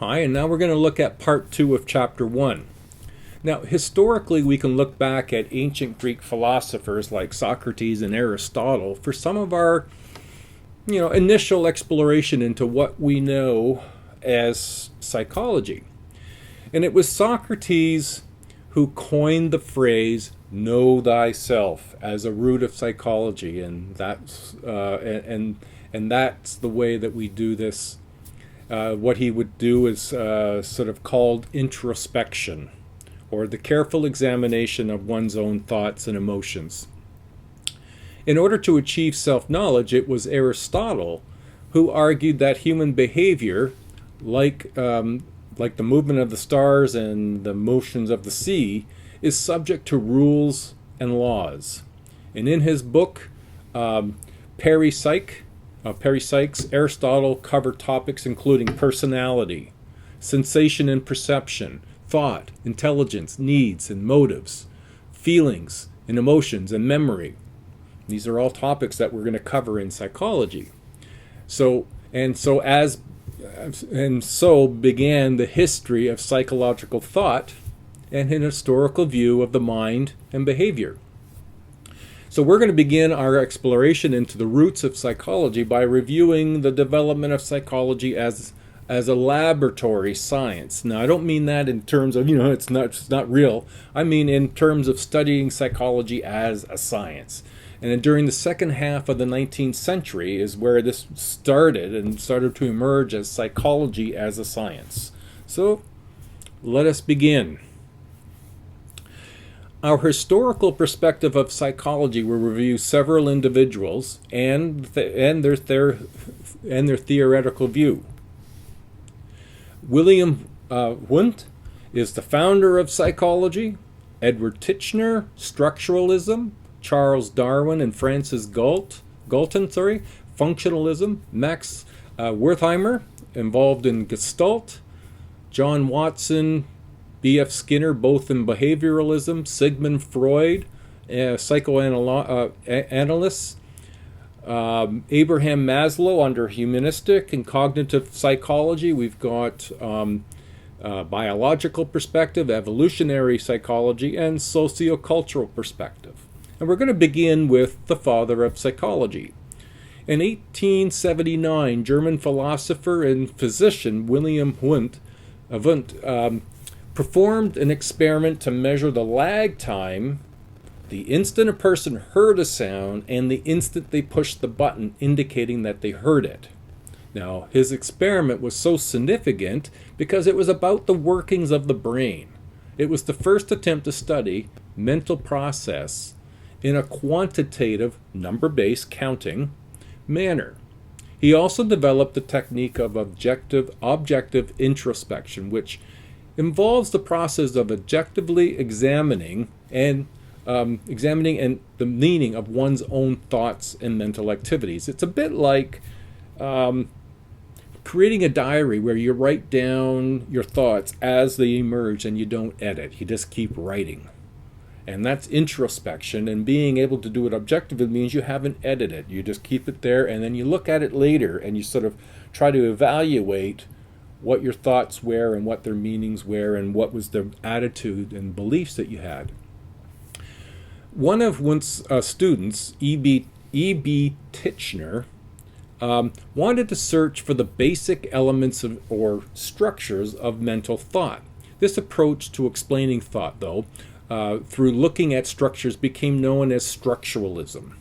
Hi, and now we're going to look at part 2 of chapter 1. Now, historically, we can look back at ancient Greek philosophers like Socrates and Aristotle for some of our, initial exploration into what we know as psychology. And it was Socrates who coined the phrase "know thyself" as a root of psychology, and that's that's the way that we do this. What he would do is sort of called introspection, or the careful examination of one's own thoughts and emotions. In order to achieve self-knowledge, it was Aristotle who argued that human behavior, like the movement of the stars and the motions of the sea, is subject to rules and laws. And in his book, Parapsyche, Aristotle covered topics including personality, sensation and perception, thought, intelligence, needs and motives, feelings and emotions and memory. These are all topics that we're going to cover in psychology. So began the history of psychological thought and an historical view of the mind and behavior. So we're going to begin our exploration into the roots of psychology by reviewing the development of psychology as a laboratory science. Now, I don't mean that in terms of, it's not real. I mean in terms of studying psychology as a science. And during the second half of the 19th century is where this started to emerge as psychology as a science. So let us begin. Our historical perspective of psychology will review several individuals and their theoretical view. William Wundt is the founder of psychology. Edward Titchener, structuralism. Charles Darwin and Francis Galton, functionalism. Max Wertheimer, involved in Gestalt. John Watson, B.F. Skinner, both in behavioralism. Sigmund Freud, psychoanalyst. Abraham Maslow under humanistic and cognitive psychology. We've got biological perspective, evolutionary psychology, and sociocultural perspective. And we're going to begin with the father of psychology. In 1879, German philosopher and physician William Wundt performed an experiment to measure the lag time, the instant a person heard a sound and the instant they pushed the button indicating that they heard it. Now, his experiment was so significant because it was about the workings of the brain. It was the first attempt to study mental process in a quantitative, number-based counting manner. He also developed the technique of objective introspection, which involves the process of objectively examining the meaning of one's own thoughts and mental activities. It's a bit like creating a diary where you write down your thoughts as they emerge and you don't edit. You just keep writing. And that's introspection, and being able to do it objectively means you haven't edited it. You just keep it there, and then you look at it later, and you sort of try to evaluate what your thoughts were and what their meanings were and what was the attitude and beliefs that you had. One of Wundt's students, E.B. Titchener, wanted to search for the basic elements or structures of mental thought. This approach to explaining thought, though, through looking at structures, became known as structuralism.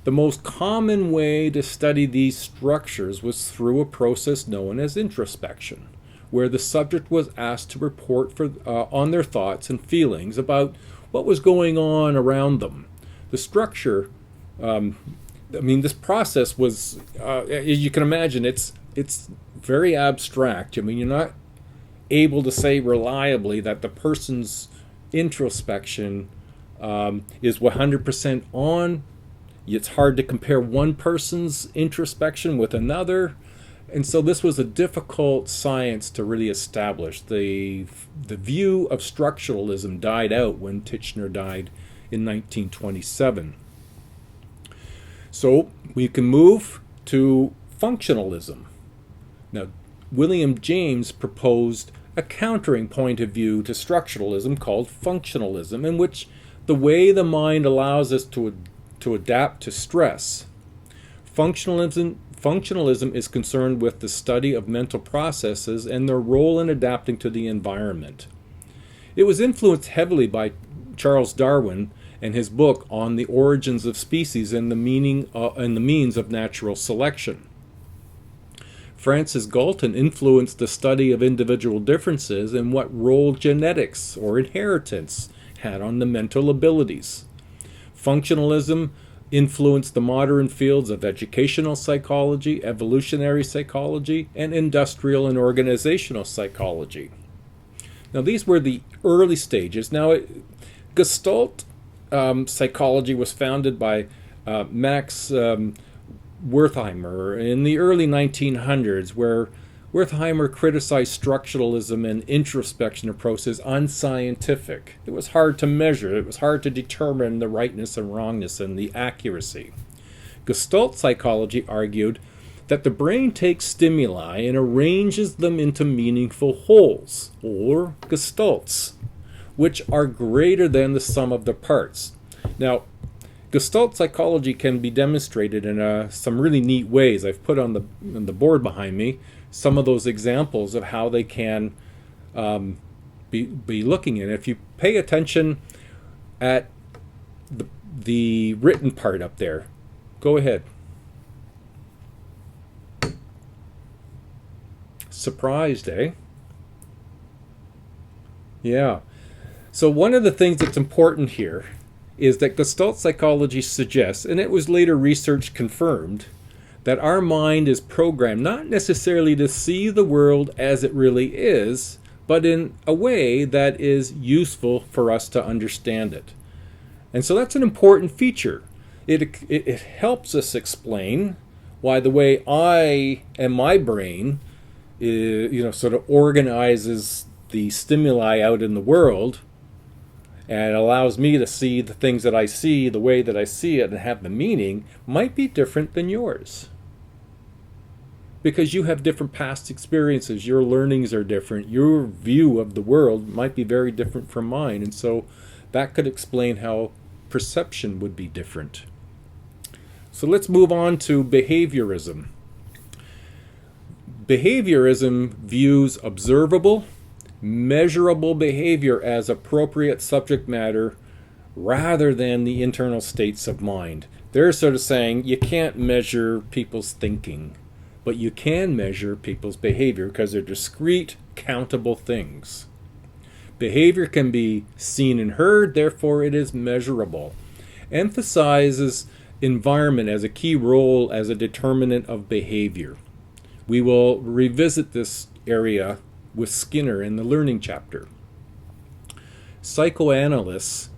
The most common way to study these structures was through a process known as introspection, where the subject was asked to report on their thoughts and feelings about what was going on around them. The structure, this process was, as you can imagine, it's very abstract. You're not able to say reliably that the person's introspection is 100% on. It's hard to compare one person's introspection with another. And so this was a difficult science to really establish. The view of structuralism died out when Titchener died in 1927. So we can move to functionalism. Now, William James proposed a countering point of view to structuralism called functionalism, in which the way the mind allows us to adapt to stress. Functionalism is concerned with the study of mental processes and their role in adapting to the environment. It was influenced heavily by Charles Darwin and his book on the origins of species and the means of natural selection. Francis Galton influenced the study of individual differences and what role genetics or inheritance had on the mental abilities. Functionalism influenced the modern fields of educational psychology, evolutionary psychology, and industrial and organizational psychology. Now, these were the early stages. Now, Gestalt psychology was founded by Max Wertheimer in the early 1900s, where Wertheimer criticized structuralism and introspection approaches unscientific. It was hard to measure. It was hard to determine the rightness and wrongness and the accuracy. Gestalt psychology argued that the brain takes stimuli and arranges them into meaningful wholes, or gestalts, which are greater than the sum of the parts. Now, Gestalt psychology can be demonstrated in some really neat ways. I've put on the board behind me some of those examples of how they can be looking at. If you pay attention at the written part up there, go ahead. Surprised, eh? Yeah. So one of the things that's important here is that Gestalt psychology suggests, and it was later research confirmed, that our mind is programmed not necessarily to see the world as it really is, but in a way that is useful for us to understand it. And so that's an important feature. It helps us explain why the way I and my brain sort of organizes the stimuli out in the world and allows me to see the things that I see the way that I see it and have the meaning might be different than yours. Because you have different past experiences, your learnings are different, your view of the world might be very different from mine, and so that could explain how perception would be different. So let's move on to behaviorism. Behaviorism views observable, measurable behavior as appropriate subject matter rather than the internal states of mind. They're sort of saying you can't measure people's thinking, but you can measure people's behavior because they're discrete, countable things. Behavior can be seen and heard, therefore it is measurable. Emphasizes environment as a key role as a determinant of behavior. We will revisit this area with Skinner in the learning chapter. Psychoanalysts,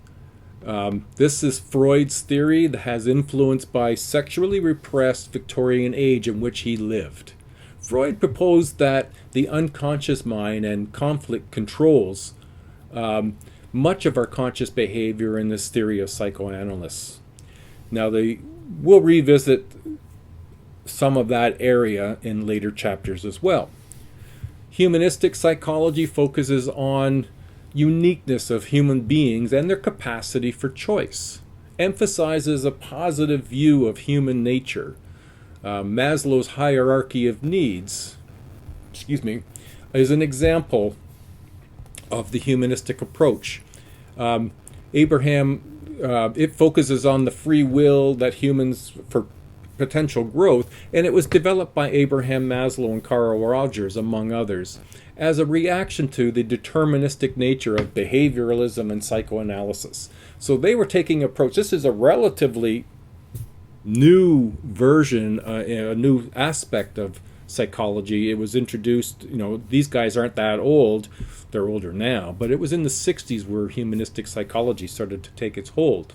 this is Freud's theory that has influenced by sexually repressed Victorian age in which he lived. Freud proposed that the unconscious mind and conflict controls much of our conscious behavior in this theory of psychoanalysts. Now, we'll revisit some of that area in later chapters as well. Humanistic psychology focuses on uniqueness of human beings and their capacity for choice, emphasizes a positive view of human nature. Maslow's hierarchy of needs, is an example of the humanistic approach. It focuses on the free will that humans for potential growth, and it was developed by Abraham Maslow and Carl Rogers, among others, as a reaction to the deterministic nature of behavioralism and psychoanalysis. So they were taking approach. This is a relatively new version, a new aspect of psychology. It was introduced, these guys aren't that old, they're older now, but it was in the 60s where humanistic psychology started to take its hold.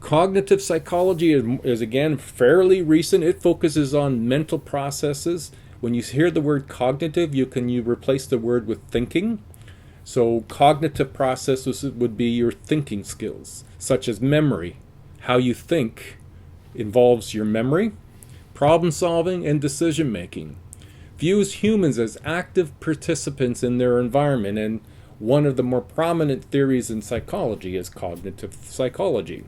Cognitive psychology is again fairly recent. It focuses on mental processes. When you hear the word cognitive, you replace the word with thinking. So cognitive processes would be your thinking skills, such as memory. How you think involves your memory, problem solving, and decision making. views humans as active participants in their environment, and one of the more prominent theories in psychology is cognitive psychology.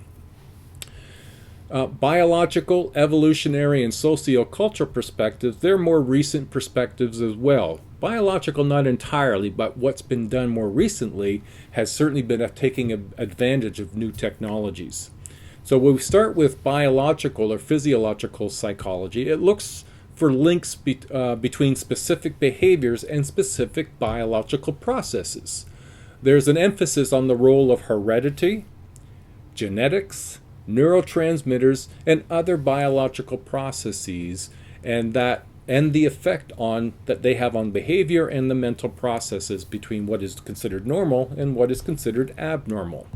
Biological, evolutionary, and sociocultural perspectives, they're more recent perspectives as well. Biological, not entirely, but what's been done more recently has certainly been taking advantage of new technologies. So when we start with biological or physiological psychology, it looks for links between specific behaviors and specific biological processes. There's an emphasis on the role of heredity, genetics, neurotransmitters, and other biological processes, and the effect that they have on behavior and the mental processes between what is considered normal and what is considered abnormal.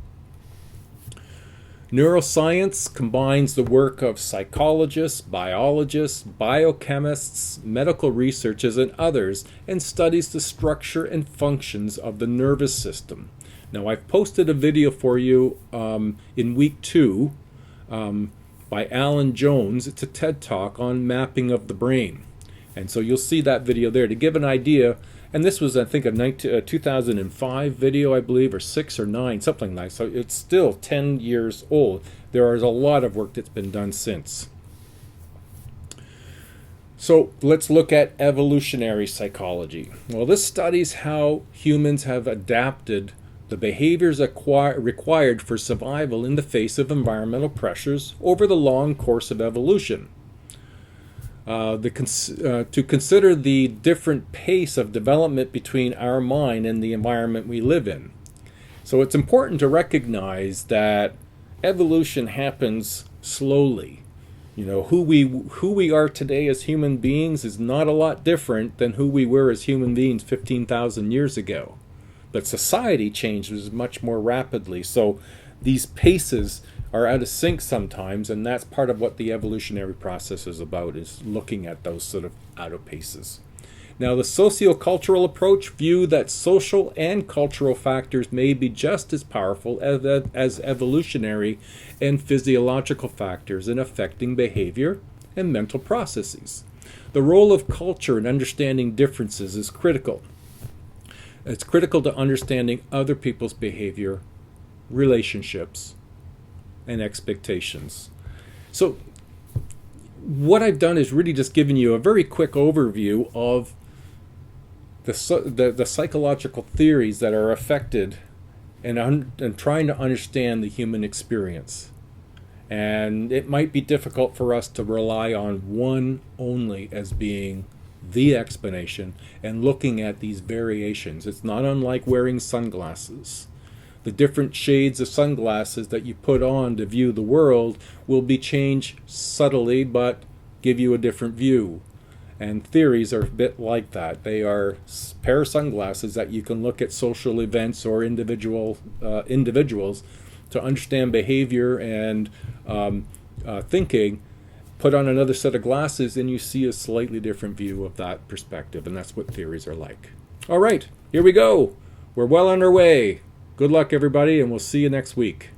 Neuroscience combines the work of psychologists, biologists, biochemists, medical researchers, and others, and studies the structure and functions of the nervous system. Now, I've posted a video for you in week 2 by Alan Jones. It's a TED Talk on mapping of the brain. And so you'll see that video there to give an idea. And this was, I think, a 2005 video, I believe, or 6 or 9, something like that. So it's still 10 years old. There is a lot of work that's been done since. So let's look at evolutionary psychology. Well, this studies how humans have adapted the behaviors required for survival in the face of environmental pressures over the long course of evolution. To consider the different pace of development between our mind and the environment we live in. So it's important to recognize that evolution happens slowly. Who we are today as human beings is not a lot different than who we were as human beings 15,000 years ago. But society changes much more rapidly. So these paces are out of sync sometimes, and that's part of what the evolutionary process is about, is looking at those sort of out of paces. Now, the sociocultural approach view that social and cultural factors may be just as powerful as evolutionary and physiological factors in affecting behavior and mental processes. The role of culture in understanding differences is critical. It's critical to understanding other people's behavior, relationships, and expectations. So what I've done is really just given you a very quick overview of the psychological theories that are affected and trying to understand the human experience. And it might be difficult for us to rely on one only as being the explanation and looking at these variations. It's not unlike wearing sunglasses. The different shades of sunglasses that you put on to view the world will be changed subtly but give you a different view. And theories are a bit like that. They are a pair of sunglasses that you can look at social events or individuals to understand behavior and thinking. Put on another set of glasses and you see a slightly different view of that perspective. And that's what theories are like. All right, here we go. We're well on our way. Good luck, everybody, and we'll see you next week.